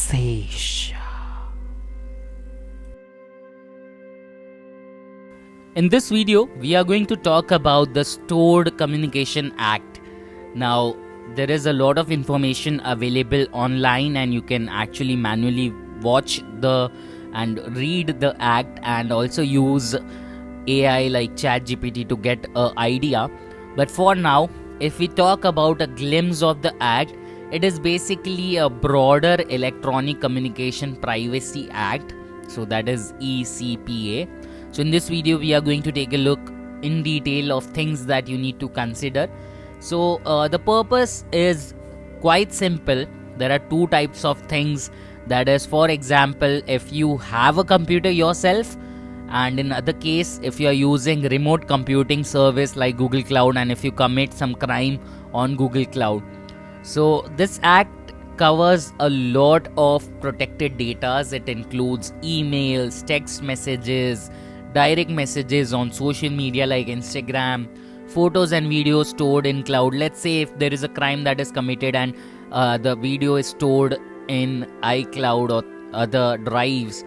Sesh. In this video, we are going to talk about the Stored Communication Act. Now, there is a lot of information available online, and you can actually manually watch and read the act, and also use AI like ChatGPT to get an idea. But for now, if we talk about a glimpse of the act, it is basically a broader Electronic Communication Privacy Act. So that is ECPA. So in this video, we are going to take a look in detail of things that you need to consider. So the purpose is quite simple. There are two types of things. That is, for example, if you have a computer yourself, and in other case, if you are using remote computing service like Google Cloud, and if you commit some crime on Google Cloud. So this act covers a lot of protected data. It includes emails, text messages, direct messages on social media like Instagram, photos and videos stored in cloud. Let's say if there is a crime that is committed and the video is stored in iCloud or other drives.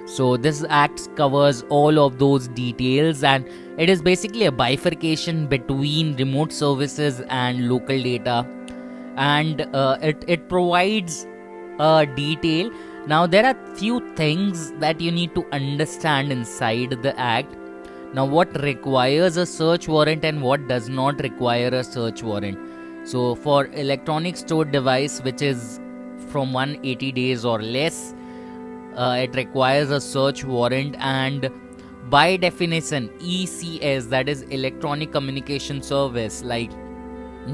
So this act covers all of those details, and it is basically a bifurcation between remote services and local data, and it provides a detail. Now there are few things that you need to understand inside the act. Now what requires a search warrant and what does not require a search warrant. So for electronic stored device which is from 180 days or less, it requires a search warrant, and by definition ECS, that is Electronic Communication Service like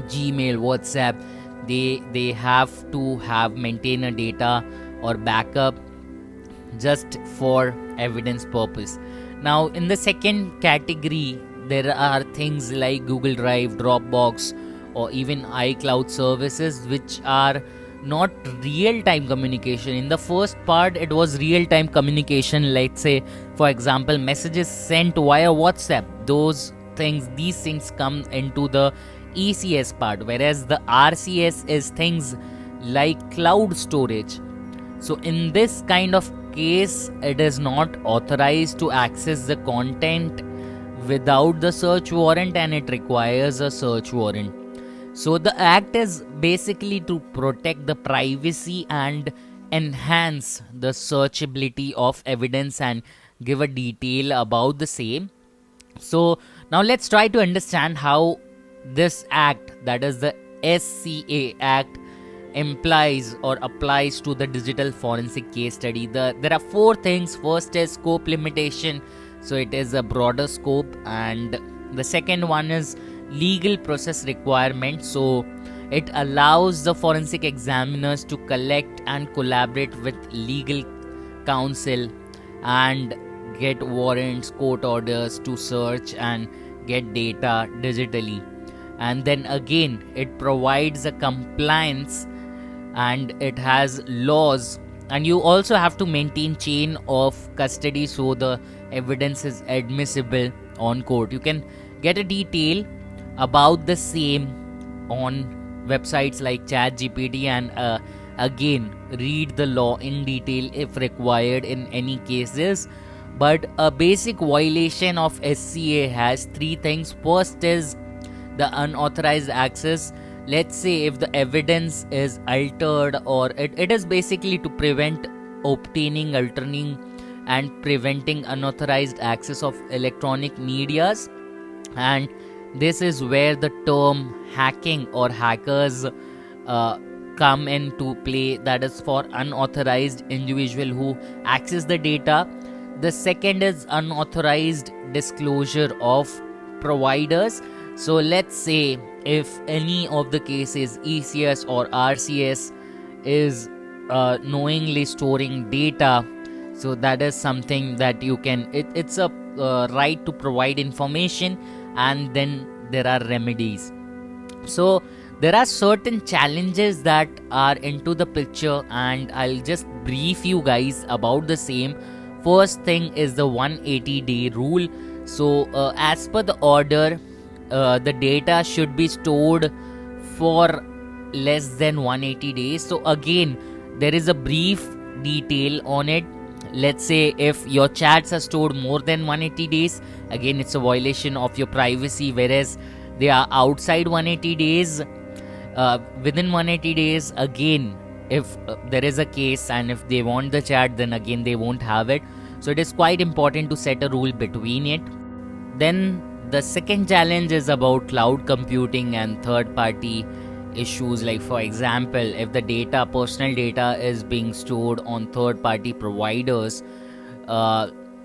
Gmail, WhatsApp, they have to maintain a data or backup just for evidence purpose. Now in the second category, there are things like Google Drive, Dropbox, or even iCloud services which are not real-time communication. In the first part, it was real-time communication. Let's say, for example, messages sent via WhatsApp. These things come into the ECS part, whereas the RCS is things like cloud storage. So in this kind of case, it is not authorized to access the content without the search warrant, and it requires a search warrant. So the act is basically to protect the privacy and enhance the searchability of evidence and give a detail about the same. So now let's try to understand how this act, that is the SCA Act, implies or applies to the digital forensic case study. There are four things. First is scope limitation, so it is a broader scope, and the second one is legal process requirement, so it allows the forensic examiners to collect and collaborate with legal counsel and get warrants, court orders to search and get data digitally. And then again, it provides a compliance, and it has laws, and you also have to maintain chain of custody so the evidence is admissible on court. You can get a detail about the same on websites like ChatGPT, and again read the law in detail if required in any cases. But a basic violation of SCA has three things. First is the unauthorized access. Let's say if the evidence is altered, or it is basically to prevent obtaining, altering, and preventing unauthorized access of electronic medias. And this is where the term hacking or hackers come into play. That is for unauthorized individual who access the data. The second is unauthorized disclosure of providers. So let's say if any of the cases, ECS or RCS, is knowingly storing data, so that is something that you can, it's a right to provide information, and then there are remedies. So there are certain challenges that are into the picture, and I'll just brief you guys about the same. First thing is the 180-day rule. So as per the order, the data should be stored for less than 180 days. So again, there is a brief detail on it. Let's say if your chats are stored more than 180 days, again it's a violation of your privacy, whereas they are outside 180 days, within 180 days, again if there is a case and if they want the chat, then again they won't have it. So it is quite important to set a rule between it. Then the second challenge is about cloud computing and third party issues. Like for example, if the personal data is being stored on third party providers,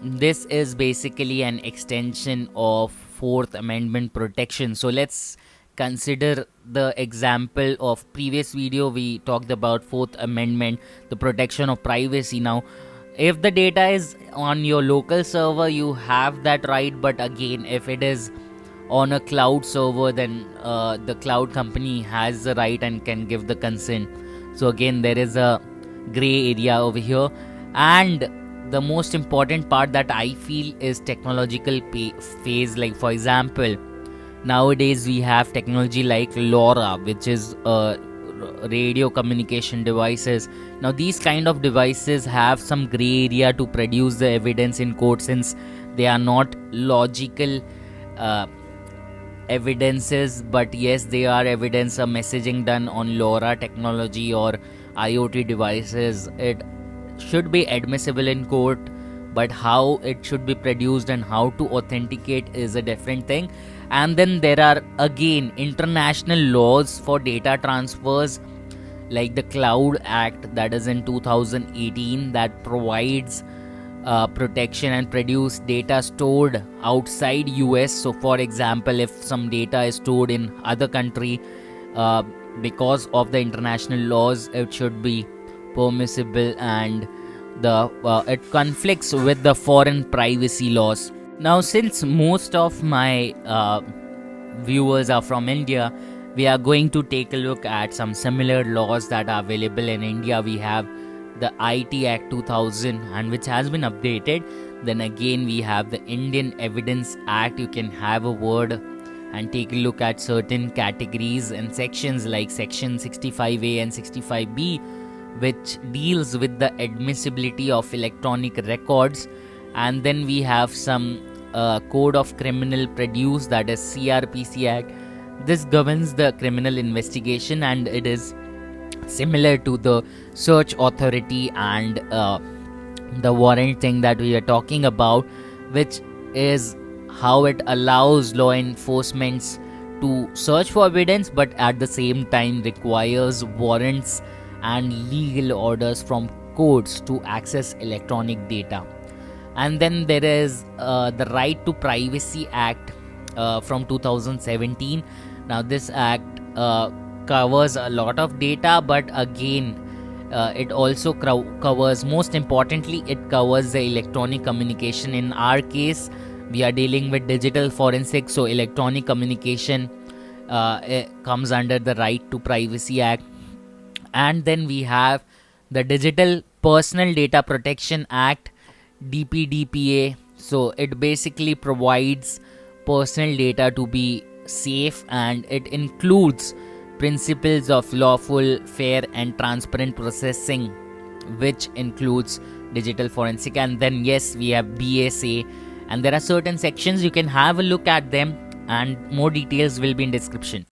this is basically an extension of Fourth Amendment protection. So let's consider the example of previous video. We talked about Fourth Amendment, the protection of privacy. Now if the data is on your local server, you have that right, but again if it is on a cloud server, then the cloud company has the right and can give the consent. So again there is a gray area over here. And the most important part that I feel is technological phase. Like for example, nowadays we have technology like LoRa, which is radio communication devices. Now these kind of devices have some gray area to produce the evidence in court, since they are not logical evidences, but yes, they are evidence of messaging done on LoRa technology or IoT devices. It should be admissible in court, but how it should be produced and how to authenticate is a different thing. And then there are again international laws for data transfers, like the Cloud Act, that is in 2018, that provides protection and produce data stored outside US. So for example, if some data is stored in other country, because of the international laws, it should be permissible, and it conflicts with the foreign privacy laws. Now since most of my viewers are from India, we are going to take a look at some similar laws that are available in India. We have the IT Act 2000, and which has been updated. Then again we have the Indian Evidence Act. You can have a word and take a look at certain categories and sections like section 65A and 65B, which deals with the admissibility of electronic records. And then we have some Code of Criminal Produce, that is CRPC Act. This governs the criminal investigation, and it is similar to the search authority and the warrant thing that we are talking about, which is how it allows law enforcement to search for evidence, but at the same time requires warrants and legal orders from courts to access electronic data. And then there is the Right to Privacy Act from 2017. Now this act covers a lot of data, but again it also covers, most importantly, it covers the electronic communication. In our case, we are dealing with digital forensics, so electronic communication comes under the Right to Privacy Act. And then we have the Digital Personal Data Protection Act, DPDPA. So it basically provides personal data to be safe, and it includes principles of lawful, fair and transparent processing, which includes digital forensic. And then yes, we have BSA, and there are certain sections. You can have a look at them, and more details will be in description.